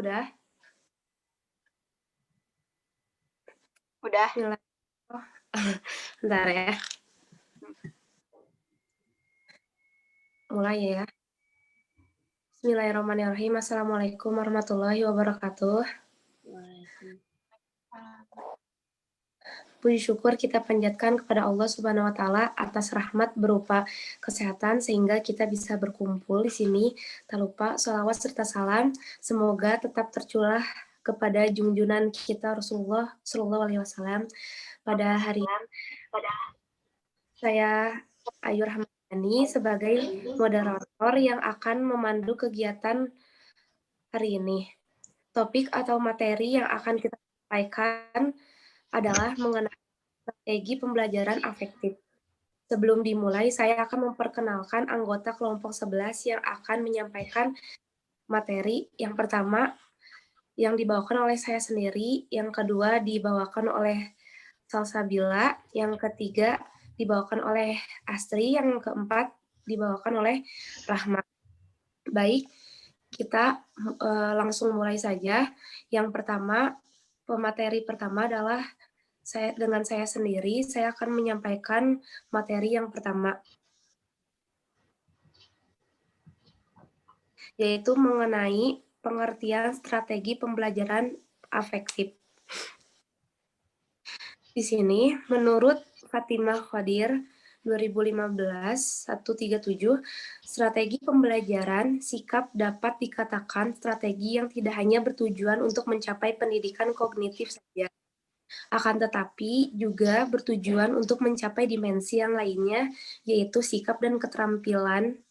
Udah? Udah. Mulai. Oh, bentar ya. Mulai ya. Bismillahirrahmanirrahim. Assalamualaikum warahmatullahi wabarakatuh. Puji syukur kita panjatkan kepada Allah Subhanahu wa taala atas rahmat berupa kesehatan sehingga kita bisa berkumpul di sini. Tak lupa sholawat serta salam semoga tetap tercurah kepada junjungan kita Rasulullah Shallallahu alaihi wasallam. Pada hari saya Ayu Rahmani sebagai moderator yang akan memandu kegiatan hari ini. Topik atau materi yang akan kita sampaikan adalah mengenai strategi pembelajaran afektif. Sebelum dimulai, saya akan memperkenalkan anggota kelompok 11 yang akan menyampaikan materi. Yang pertama, yang dibawakan oleh saya sendiri. Yang kedua, dibawakan oleh Salsabila. Yang ketiga, dibawakan oleh Astri. Yang keempat, dibawakan oleh Rahma. Baik, kita langsung mulai saja. Yang pertama, pemateri pertama adalah dengan saya sendiri. Saya akan menyampaikan materi yang pertama, yaitu mengenai pengertian strategi pembelajaran afektif. Di sini, menurut Fatimah Qadir 2015-137, strategi pembelajaran sikap dapat dikatakan strategi yang tidak hanya bertujuan untuk mencapai pendidikan kognitif saja, akan tetapi juga bertujuan untuk mencapai dimensi yang lainnya, yaitu sikap dan keterampilan.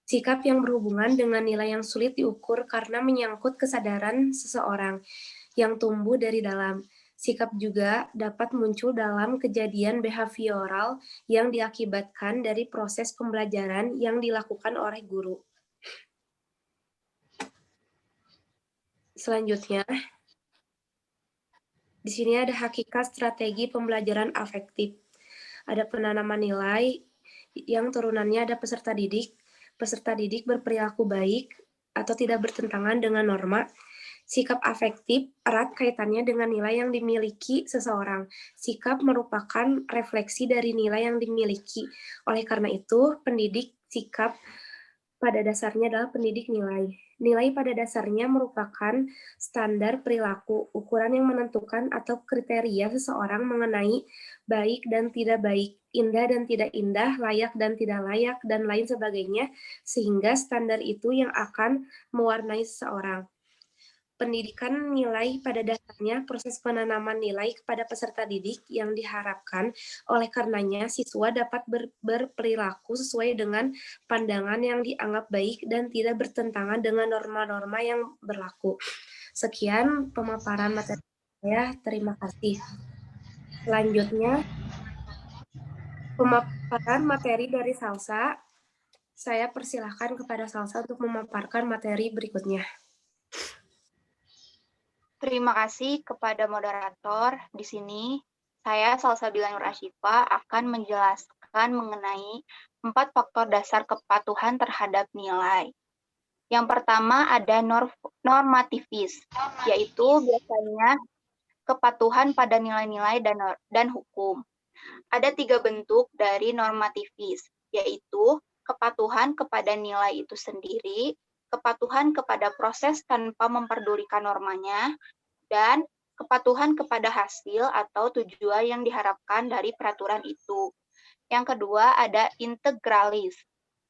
Sikap yang berhubungan dengan nilai yang sulit diukur karena menyangkut kesadaran seseorang yang tumbuh dari dalam. Sikap juga dapat muncul dalam kejadian behavioral yang diakibatkan dari proses pembelajaran yang dilakukan oleh guru. Selanjutnya, di sini ada hakikat strategi pembelajaran afektif. Ada penanaman nilai yang turunannya ada peserta didik. Peserta didik berperilaku baik atau tidak bertentangan dengan norma. Sikap afektif erat kaitannya dengan nilai yang dimiliki seseorang. Sikap merupakan refleksi dari nilai yang dimiliki. Oleh karena itu, pendidik sikap pada dasarnya adalah pendidik nilai. Nilai pada dasarnya merupakan standar perilaku, ukuran yang menentukan atau kriteria seseorang mengenai baik dan tidak baik, indah dan tidak indah, layak dan tidak layak, dan lain sebagainya, sehingga standar itu yang akan mewarnai seseorang. Pendidikan nilai pada dasarnya proses penanaman nilai kepada peserta didik yang diharapkan oleh karenanya siswa dapat berperilaku sesuai dengan pandangan yang dianggap baik dan tidak bertentangan dengan norma-norma yang berlaku. Sekian pemaparan materi saya, terima kasih. Selanjutnya, pemaparan materi dari Salsa. Saya persilahkan kepada Salsa untuk memaparkan materi berikutnya. Terima kasih kepada moderator. Di sini saya Salsabila Nur Asyifa akan menjelaskan mengenai 4 faktor dasar kepatuhan terhadap nilai. Yang pertama ada normativis, yaitu biasanya kepatuhan pada nilai-nilai dan hukum. Ada 3 bentuk dari normativis, yaitu kepatuhan kepada nilai itu sendiri, kepatuhan kepada proses tanpa memperdulikan normanya, dan kepatuhan kepada hasil atau tujuan yang diharapkan dari peraturan itu. Yang kedua ada integralis.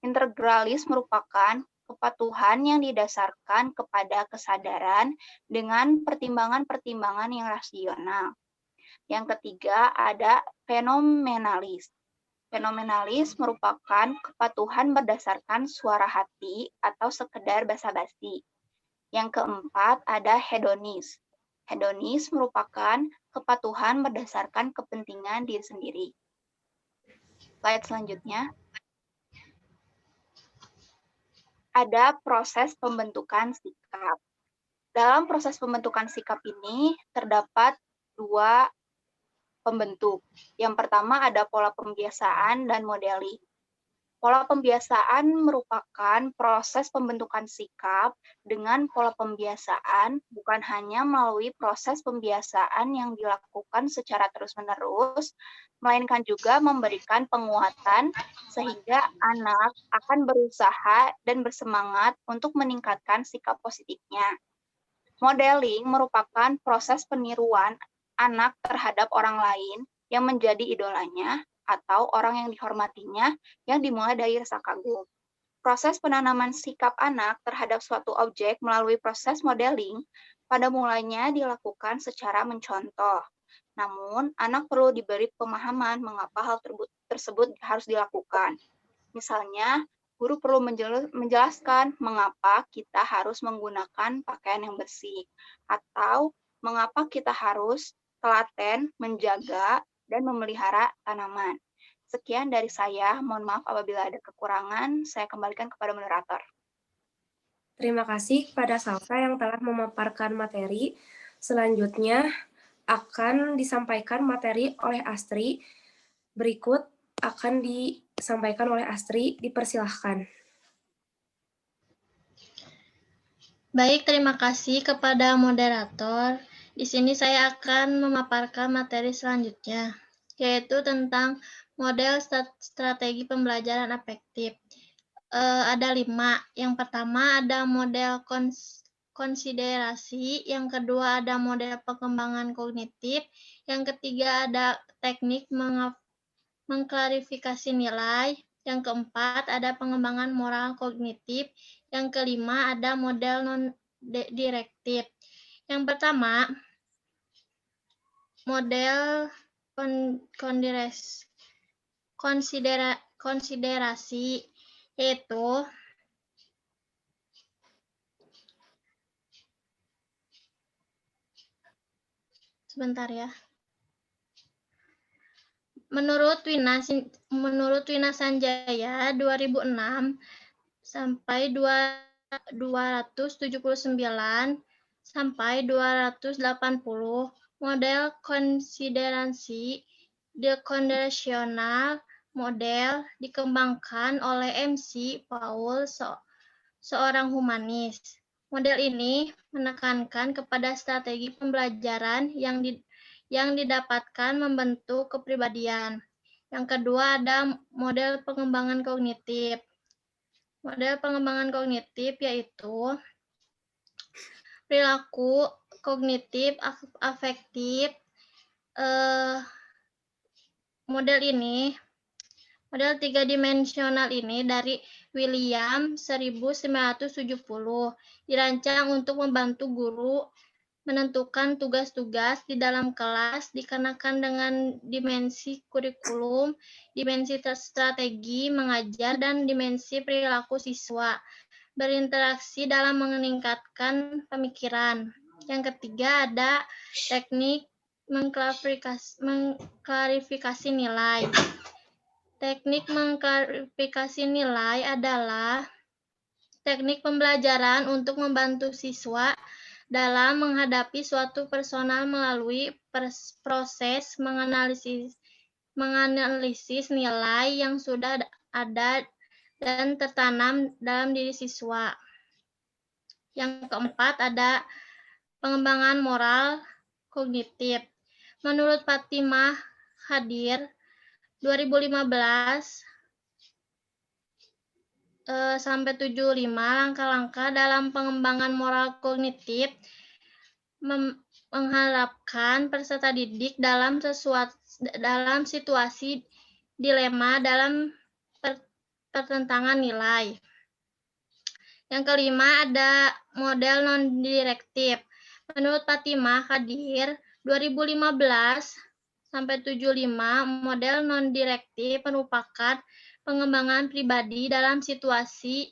Integralis merupakan kepatuhan yang didasarkan kepada kesadaran dengan pertimbangan-pertimbangan yang rasional. Yang ketiga ada fenomenalis. Fenomenalis merupakan kepatuhan berdasarkan suara hati atau sekedar basa-basi. Yang keempat ada hedonis. Hedonis merupakan kepatuhan berdasarkan kepentingan diri sendiri. Slide selanjutnya. Ada proses pembentukan sikap. Dalam proses pembentukan sikap ini terdapat 2 pembentuk. Yang pertama ada pola pembiasaan dan modeling. Pola pembiasaan merupakan proses pembentukan sikap dengan pola pembiasaan bukan hanya melalui proses pembiasaan yang dilakukan secara terus-menerus, melainkan juga memberikan penguatan sehingga anak akan berusaha dan bersemangat untuk meningkatkan sikap positifnya. Modeling merupakan proses peniruan anak terhadap orang lain yang menjadi idolanya atau orang yang dihormatinya yang dimulai dari rasa kagum. Proses penanaman sikap anak terhadap suatu objek melalui proses modeling pada mulanya dilakukan secara mencontoh. Namun, anak perlu diberi pemahaman mengapa hal tersebut harus dilakukan. Misalnya, guru perlu menjelaskan mengapa kita harus menggunakan pakaian yang bersih, atau mengapa kita harus telaten menjaga dan memelihara tanaman. Sekian dari saya, mohon maaf apabila ada kekurangan, saya kembalikan kepada moderator. Terima kasih kepada Salsa yang telah memaparkan materi. Selanjutnya akan disampaikan materi oleh Astri. Berikut akan disampaikan oleh Astri, dipersilahkan. Baik, terima kasih kepada moderator. Di sini saya akan memaparkan materi selanjutnya, yaitu tentang model strategi pembelajaran afektif. Ada 5. Yang pertama ada model konsiderasi, yang kedua ada model pengembangan kognitif, yang ketiga ada teknik mengklarifikasi nilai, yang keempat ada pengembangan moral kognitif, yang kelima ada model non-direktif. Yang pertama, model konsiderasi, yaitu sebentar ya. Menurut Wina Sanjaya 2006 sampai 279 sampai 280, model konsiderasi dekondisional model dikembangkan oleh MC Paul, seorang humanis. Model ini menekankan kepada strategi pembelajaran yang didapatkan membentuk kepribadian. Yang kedua ada model pengembangan kognitif. Model pengembangan kognitif yaitu perilaku kognitif afektif. Model 3-dimensional ini dari William 1970 dirancang untuk membantu guru menentukan tugas-tugas di dalam kelas dikarenakan dengan dimensi kurikulum, dimensi strategi mengajar, dan dimensi perilaku siswa berinteraksi dalam meningkatkan pemikiran. Yang ketiga ada teknik mengklarifikasi nilai. Teknik mengklarifikasi nilai adalah teknik pembelajaran untuk membantu siswa dalam menghadapi suatu personal melalui proses menganalisis nilai yang sudah ada dan tertanam dalam diri siswa. Yang keempat ada pengembangan moral kognitif. Menurut Fatimah Khadir 2015 sampai 75, langkah-langkah dalam pengembangan moral kognitif mengharapkan peserta didik dalam situasi dilema dalam pertentangan nilai. Yang kelima ada model non-direktif. Menurut Fatimah Khadir 2015 sampai 75, model non-direktif merupakan pengembangan pribadi dalam situasi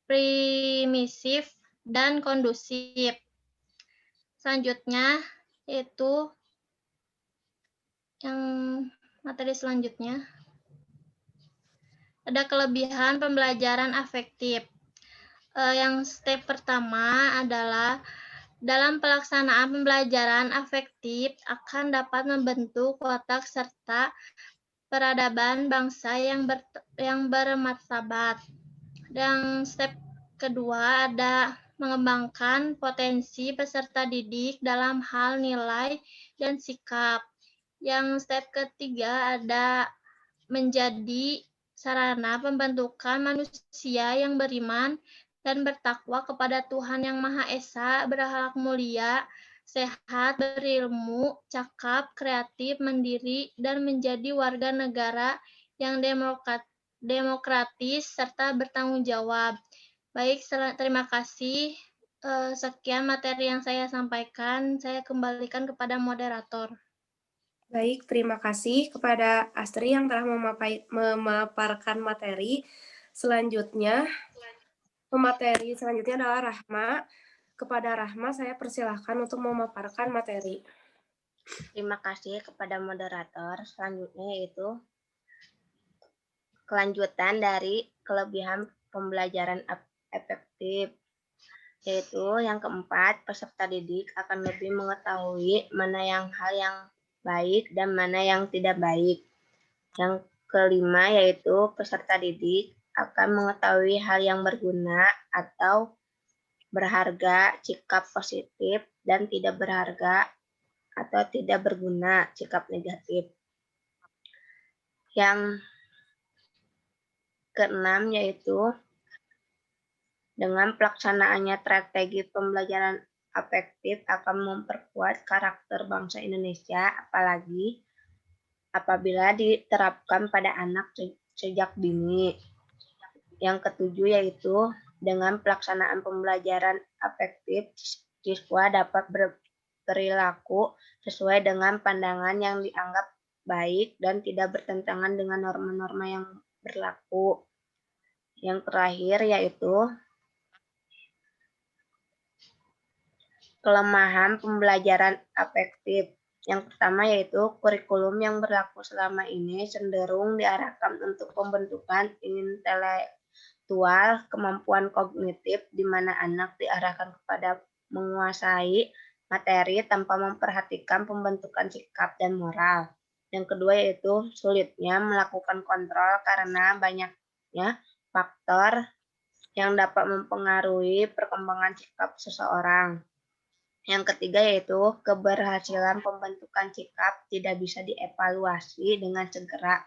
primisif dan kondusif. Selanjutnya yaitu yang materi selanjutnya ada kelebihan pembelajaran afektif. Yang step pertama adalah dalam pelaksanaan pembelajaran afektif akan dapat membentuk otak serta peradaban bangsa yang bermartabat. Dan step kedua ada mengembangkan potensi peserta didik dalam hal nilai dan sikap. Yang step ketiga ada menjadi sarana pembentukan manusia yang beriman dan bertakwa kepada Tuhan Yang Maha Esa, berakhlak mulia, sehat, berilmu, cakap, kreatif, mandiri, dan menjadi warga negara yang demokratis, serta bertanggung jawab. Baik, terima kasih. Sekian materi yang saya sampaikan. Saya kembalikan kepada moderator. Baik, terima kasih kepada Astri yang telah memaparkan materi. Selanjutnya, pemateri selanjutnya adalah Rahma. Kepada Rahma, saya persilahkan untuk memaparkan materi. Terima kasih kepada moderator. Selanjutnya yaitu kelanjutan dari kelebihan pembelajaran efektif. Yaitu yang keempat, peserta didik akan lebih mengetahui mana hal yang baik dan mana yang tidak baik. Yang kelima yaitu peserta didik akan mengetahui hal yang berguna atau berharga, sikap positif, dan tidak berharga atau tidak berguna, sikap negatif. Yang keenam yaitu dengan pelaksanaannya strategi pembelajaran afektif akan memperkuat karakter bangsa Indonesia, apalagi apabila diterapkan pada anak sejak dini. Yang ketujuh yaitu dengan pelaksanaan pembelajaran afektif, siswa dapat berperilaku sesuai dengan pandangan yang dianggap baik dan tidak bertentangan dengan norma-norma yang berlaku. Yang terakhir yaitu kelemahan pembelajaran afektif. Yang pertama yaitu kurikulum yang berlaku selama ini cenderung diarahkan untuk pembentukan intelektual, kemampuan kognitif, di mana anak diarahkan kepada menguasai materi tanpa memperhatikan pembentukan sikap dan moral. Yang kedua yaitu sulitnya melakukan kontrol karena banyaknya faktor yang dapat mempengaruhi perkembangan sikap seseorang. Yang ketiga yaitu keberhasilan pembentukan sikap tidak bisa dievaluasi dengan segera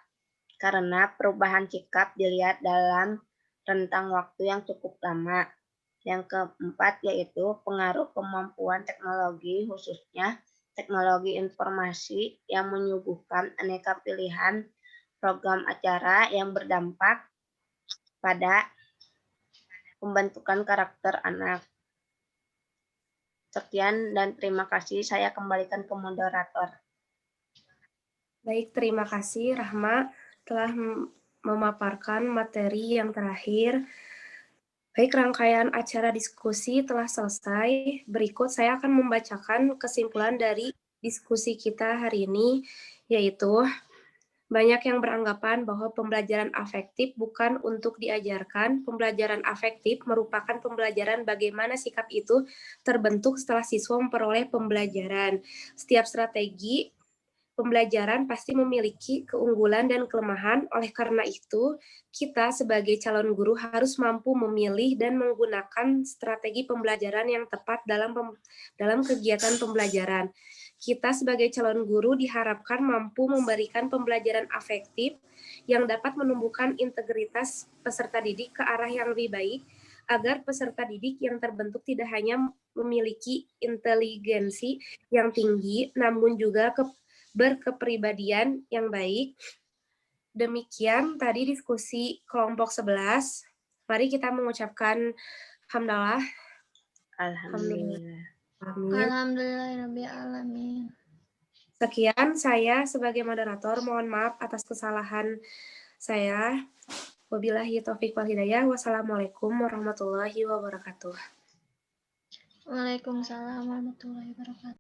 karena perubahan sikap dilihat dalam rentang waktu yang cukup lama. Yang keempat yaitu pengaruh kemampuan teknologi, khususnya teknologi informasi yang menyuguhkan aneka pilihan program acara yang berdampak pada pembentukan karakter anak. Sekian dan terima kasih. Saya kembalikan ke moderator. Baik, terima kasih Rahma telah memaparkan materi yang terakhir. Baik, rangkaian acara diskusi telah selesai. Berikut saya akan membacakan kesimpulan dari diskusi kita hari ini, yaitu banyak yang beranggapan bahwa pembelajaran afektif bukan untuk diajarkan. Pembelajaran afektif merupakan pembelajaran bagaimana sikap itu terbentuk setelah siswa memperoleh pembelajaran. Setiap strategi pembelajaran pasti memiliki keunggulan dan kelemahan. Oleh karena itu, kita sebagai calon guru harus mampu memilih dan menggunakan strategi pembelajaran yang tepat dalam kegiatan pembelajaran. Kita sebagai calon guru diharapkan mampu memberikan pembelajaran afektif yang dapat menumbuhkan integritas peserta didik ke arah yang lebih baik, agar peserta didik yang terbentuk tidak hanya memiliki inteligensi yang tinggi, namun juga berkepribadian yang baik. Demikian tadi diskusi kelompok 11. Mari kita mengucapkan hamdalah. Alhamdulillah. Alhamdulillahirrabbilalamin. Sekian saya sebagai moderator, mohon maaf atas kesalahan saya. Wabillahi taufiq wal hidayah. Wassalamualaikum warahmatullahi wabarakatuh. Waalaikumsalam warahmatullahi wabarakatuh.